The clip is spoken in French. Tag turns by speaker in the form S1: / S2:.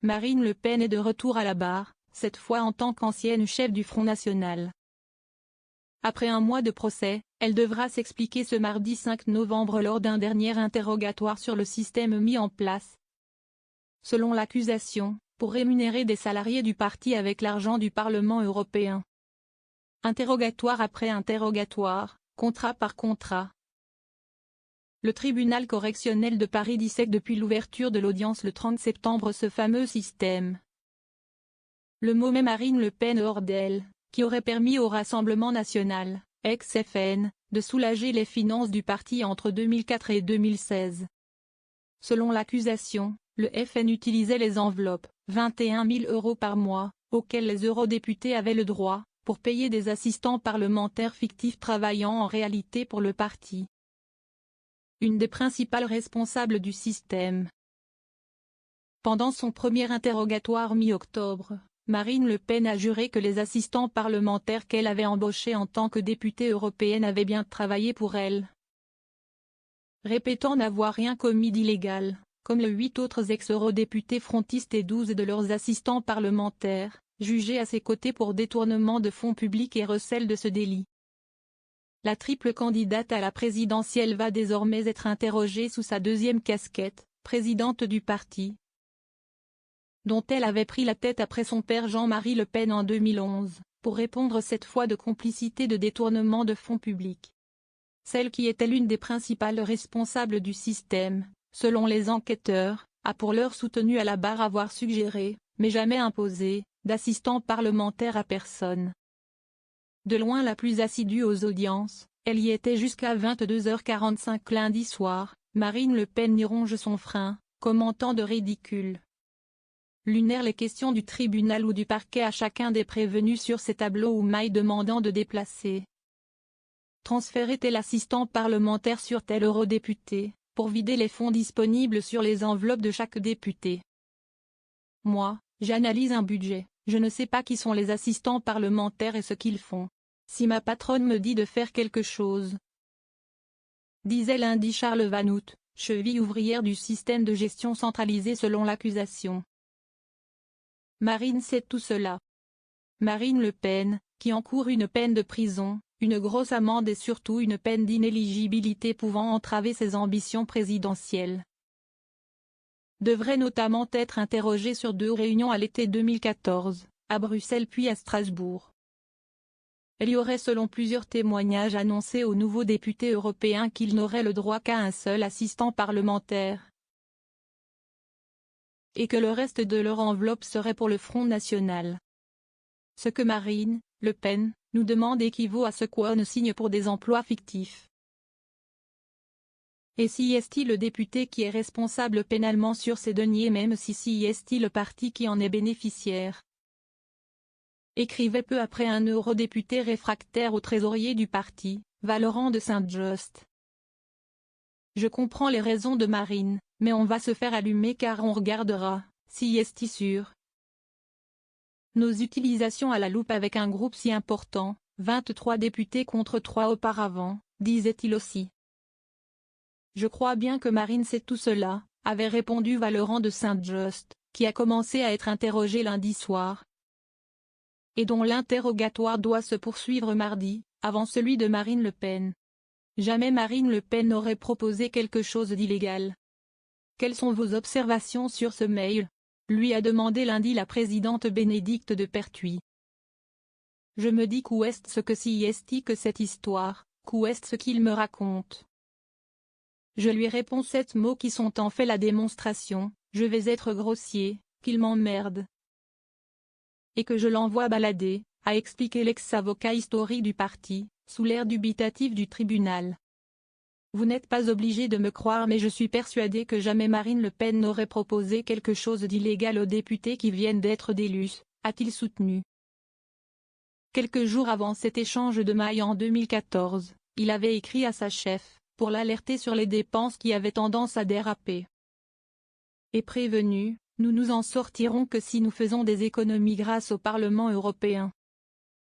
S1: Marine Le Pen est de retour à la barre, cette fois en tant qu'ancienne chef du Front National. Après un mois de procès, elle devra s'expliquer ce mardi 5 novembre lors d'un dernier interrogatoire sur le système mis en place, selon l'accusation, pour rémunérer des salariés du parti avec l'argent du Parlement européen. Interrogatoire après interrogatoire, contrat par contrat. Le tribunal correctionnel de Paris dissèque depuis l'ouverture de l'audience le 30 septembre ce fameux système. Le mot met Marine Le Pen hors d'elle, qui aurait permis au Rassemblement national, ex-FN, de soulager les finances du parti entre 2004 et 2016. Selon l'accusation, le FN utilisait les enveloppes, 21 000 € par mois, auxquelles les eurodéputés avaient le droit, pour payer des assistants parlementaires fictifs travaillant en réalité pour le parti. Une des principales responsables du système. Pendant son premier interrogatoire mi-octobre, Marine Le Pen a juré que les assistants parlementaires qu'elle avait embauchés en tant que députée européenne avaient bien travaillé pour elle, répétant n'avoir rien commis d'illégal, comme les 8 autres ex-eurodéputés frontistes et 12 de leurs assistants parlementaires, jugés à ses côtés pour détournement de fonds publics et recel de ce délit. La triple candidate à la présidentielle va désormais être interrogée sous sa deuxième casquette, présidente du parti, dont elle avait pris la tête après son père Jean-Marie Le Pen en 2011, pour répondre cette fois de complicité de détournement de fonds publics. Celle qui était l'une des principales responsables du système, selon les enquêteurs, a pour l'heure soutenu à la barre avoir suggéré, mais jamais imposé, d'assistants parlementaires à personne. De loin la plus assidue aux audiences, elle y était jusqu'à 22h45 lundi soir. Marine Le Pen n'y ronge son frein, commentant de ridicule. Lunaire les questions du tribunal ou du parquet à chacun des prévenus sur ces tableaux ou mailles demandant de déplacer. Transférer tel assistant parlementaire sur tel eurodéputé, pour vider les fonds disponibles sur les enveloppes de chaque député. Moi, j'analyse un budget, je ne sais pas qui sont les assistants parlementaires et ce qu'ils font. Si ma patronne me dit de faire quelque chose, disait lundi Charles Vanout, cheville ouvrière du système de gestion centralisé selon l'accusation. Marine sait tout cela. Marine Le Pen, qui encourt une peine de prison, une grosse amende et surtout une peine d'inéligibilité pouvant entraver ses ambitions présidentielles, devrait notamment être interrogée sur 2 réunions à l'été 2014, à Bruxelles puis à Strasbourg. Elle y aurait selon plusieurs témoignages annoncé aux nouveaux députés européens qu'ils n'auraient le droit qu'à un seul assistant parlementaire, et que le reste de leur enveloppe serait pour le Front National. Ce que Marine Le Pen nous demande équivaut à ce qu'on signe pour des emplois fictifs. Et si est-il le député qui est responsable pénalement sur ces deniers même si est-il le parti qui en est bénéficiaire? Écrivait peu après un eurodéputé réfractaire au trésorier du parti, Valorant de Saint-Just. Je comprends les raisons de Marine, mais on va se faire allumer car on regardera, si est sûr, nos utilisations à la loupe avec un groupe si important, 23 députés contre 3 auparavant, disait-il aussi. Je crois bien que Marine sait tout cela, avait répondu Valorant de Saint-Just, qui a commencé à être interrogé lundi soir, et dont l'interrogatoire doit se poursuivre mardi, avant celui de Marine Le Pen. Jamais Marine Le Pen n'aurait proposé quelque chose d'illégal. Quelles sont vos observations sur ce mail? Lui a demandé lundi la présidente Bénédicte de Pertuis. Je me dis qu'où est ce que si est que cette histoire, qu'où est ce qu'il me raconte? Je lui réponds 7 mots qui sont en fait la démonstration, je vais être grossier, qu'il m'emmerde. Et que je l'envoie balader, a expliqué l'ex-avocat historique du parti, sous l'air dubitatif du tribunal. Vous n'êtes pas obligé de me croire mais je suis persuadé que jamais Marine Le Pen n'aurait proposé quelque chose d'illégal aux députés qui viennent d'être élus, a-t-il soutenu. Quelques jours avant cet échange de mailles en 2014, il avait écrit à sa chef, pour l'alerter sur les dépenses qui avaient tendance à déraper. Et prévenu, nous nous en sortirons que si nous faisons des économies grâce au Parlement européen.